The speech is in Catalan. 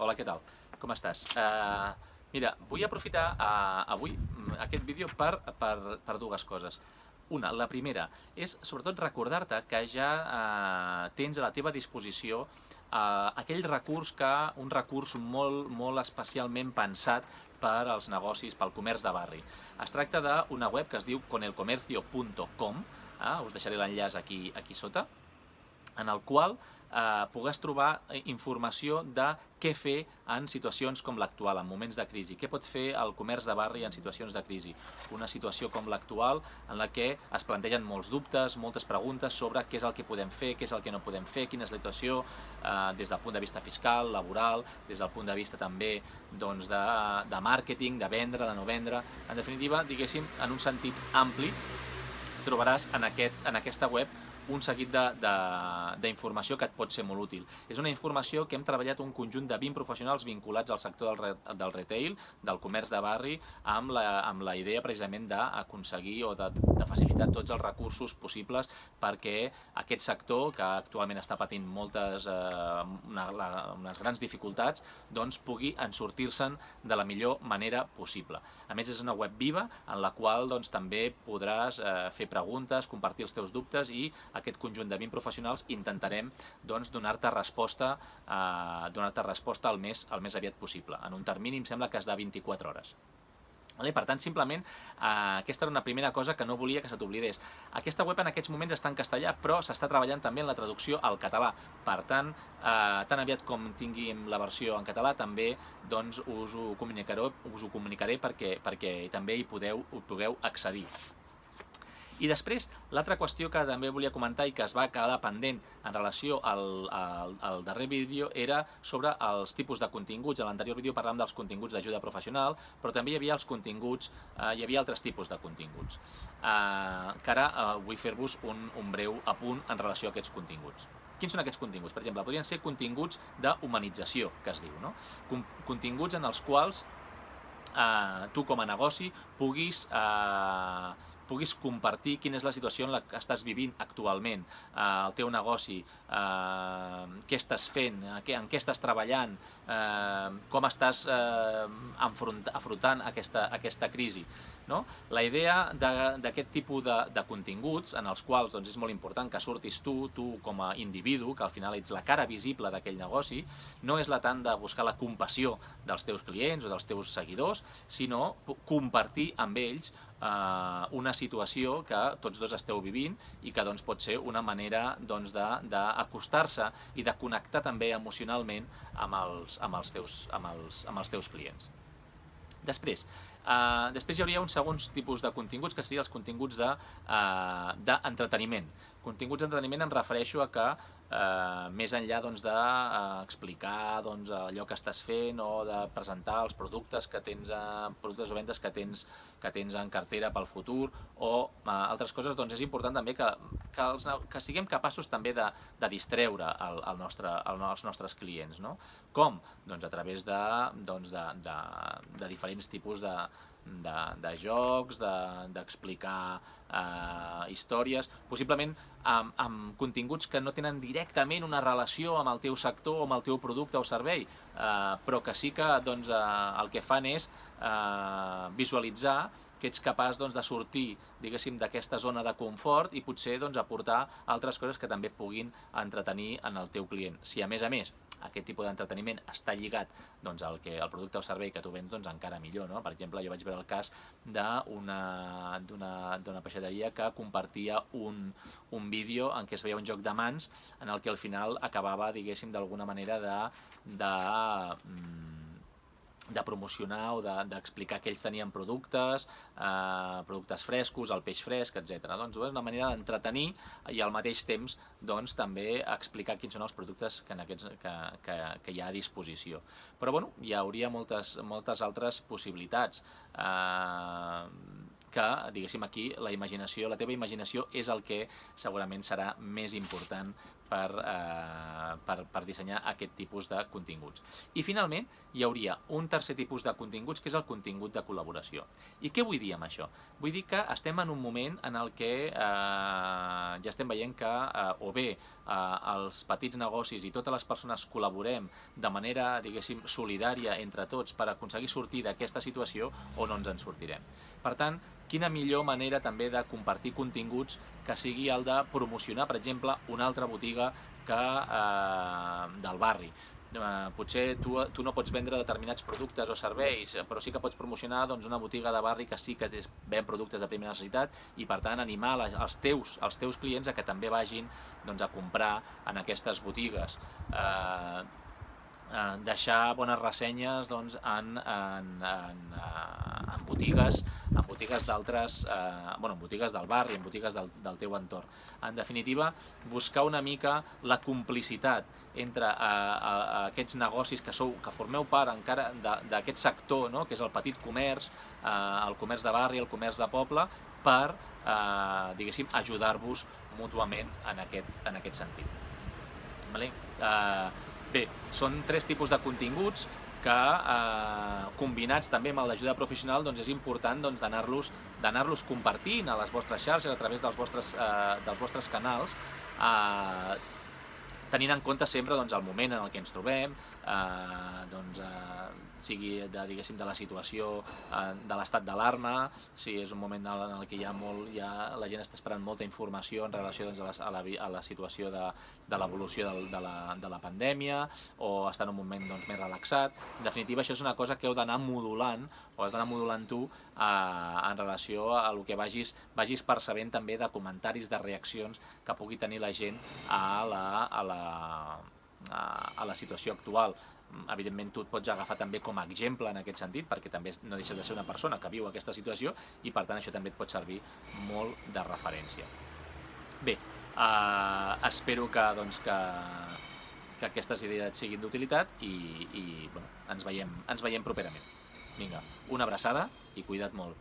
Hola, què tal? Com estàs? Mira, vull aprofitar avui aquest vídeo per dues coses. Una, la primera, és sobretot recordar-te que ja tens a la teva disposició aquell recurs un recurs molt especialment pensat per als negocis, pel comerç de barri. Es tracta d'una web que es diu conelcomercio.com, us deixaré l'enllaç aquí sota, en el qual pugues trobar informació de què fer en situacions com l'actual, en moments de crisi. Què pot fer el comerç de barri en situacions de crisi? Una situació com l'actual en la que es plantegen molts dubtes, moltes preguntes sobre què és el que podem fer, què és el que no podem fer, quina és la situació des del punt de vista fiscal, laboral, des del punt de vista també de màrqueting, de vendre, de no vendre. En definitiva, diguéssim, en un sentit ampli, trobaràs en aquesta web un seguit d'informació que et pot ser molt útil. És una informació que hem treballat un conjunt de 20 professionals vinculats al sector del retail, del comerç de barri, amb la idea precisament d'aconseguir o de facilitar tots els recursos possibles perquè aquest sector, que actualment està patint unes grans dificultats, doncs pugui sortir-se'n de la millor manera possible. A més, és una web viva en la qual també podràs fer preguntes, compartir els teus dubtes i aquest conjunt de 20 professionals intentarem donar-te resposta al més aviat possible. En un termini, em sembla que és de 24 hores. Per tant, simplement, aquesta era una primera cosa que no volia que se t'oblidés. Aquesta web en aquests moments està en castellà, però s'està treballant també en la traducció al català. Per tant, tan aviat com tinguin la versió en català, també us ho comunicaré perquè també hi pugueu accedir. I després, l'altra qüestió que també volia comentar i que es va quedar pendent en relació al darrer vídeo era sobre els tipus de continguts. A l'anterior vídeo parlàvem dels continguts d'ajuda professional, però també hi havia altres tipus de continguts. Que ara vull fer-vos un breu apunt en relació a aquests continguts. Quins són aquests continguts? Per exemple, podrien ser continguts d'humanització, que es diu, no? Continguts en els quals tu com a negoci puguis compartir quina és la situació en la que estàs vivint actualment, el teu negoci, què estàs fent, en què estàs treballant, com estàs afrontant aquesta crisi. La idea d'aquest tipus de continguts, en els quals és molt important que surtis tu com a individu, que al final ets la cara visible d'aquell negoci, no és tant de buscar la compassió dels teus clients o dels teus seguidors, sinó compartir amb ells una situació que tots dos esteu vivint i que pot ser una manera d'acostar-se i de connectar també emocionalment amb els teus clients. Després hi hauria uns segons tipus de continguts, que serien els continguts d'entreteniment. Continguts d'entreteniment em refereixo a que, més enllà d'explicar allò que estàs fent o de presentar els productes o vendes que tens en cartera pel futur o altres coses, és important també que siguem capaços també de distreure els nostres clients. Com? A través de diferents tipus de jocs, d'explicar històries, possiblement amb continguts que no tenen directament una relació amb el teu sector o amb el teu producte o servei, però que sí que el que fan és visualitzar que ets capaç de sortir, diguéssim, d'aquesta zona de confort i potser aportar altres coses que també puguin entretenir en el teu client. Si a més aquest tipus d'entreteniment està lligat al producte o servei que tu vens, encara millor. Per exemple, jo vaig veure el cas d'una peixateria que compartia un vídeo en què es veia un joc de mans en el que al final acabava, diguéssim, d'alguna manera de promocionar o d'explicar que ells tenien productes frescos, el peix fresc, etc. És una manera d'entretenir i al mateix temps també explicar quins són els productes que hi ha a disposició. Però hi hauria moltes altres possibilitats que, diguéssim, aquí la teva imaginació és el que segurament serà més important per per dissenyar aquest tipus de continguts. I finalment hi hauria un tercer tipus de continguts, que és el contingut de col·laboració. I què vull dir amb això? Vull dir que estem en un moment en el que ja estem veient que o bé els petits negocis i totes les persones col·laborem de manera, diguéssim, solidària entre tots per aconseguir sortir d'aquesta situació, o no ens en sortirem. Per tant, quina millor manera també de compartir continguts que sigui el de promocionar, per exemple, una altra botiga del barri. Potser tu no pots vendre determinats productes o serveis, però sí que pots promocionar una botiga de barri que sí que ven productes de primera necessitat, i per tant animar els teus clients a que també vagin a comprar en aquestes botigues. Deixar bones ressenyes en botigues d'altres, en botigues del barri, en botigues del teu entorn. En definitiva, buscar una mica la complicitat entre aquests negocis que formeu part encara d'aquest sector, que és el petit comerç, el comerç de barri, el comerç de poble, per, diguéssim, ajudar-vos mútuament en aquest sentit. Bé, són 3 tipus de continguts que, combinats també amb l'ajuda professional, és important d'anar-los compartint a les vostres xarxes a través dels vostres canals, tenint en compte sempre el moment en el que ens trobem, sigui de la situació de l'estat d'alarma, si és un moment en el que la gent està esperant molta informació en relació a la situació de l'evolució de la pandèmia, o està en un moment més relaxat. En definitiva, això és una cosa que heu d'anar modulant, o has d'anar modulant tu en relació a el que vagis percebent també de comentaris, de reaccions que pugui tenir la gent a la situació actual. Evidentment, tu et pots agafar també com a exemple en aquest sentit, perquè també no deixes de ser una persona que viu aquesta situació, i per tant això també et pot servir molt de referència. Bé, espero que aquestes idees siguin d'utilitat i ens veiem properament. Vinga, una abraçada i cuida't molt.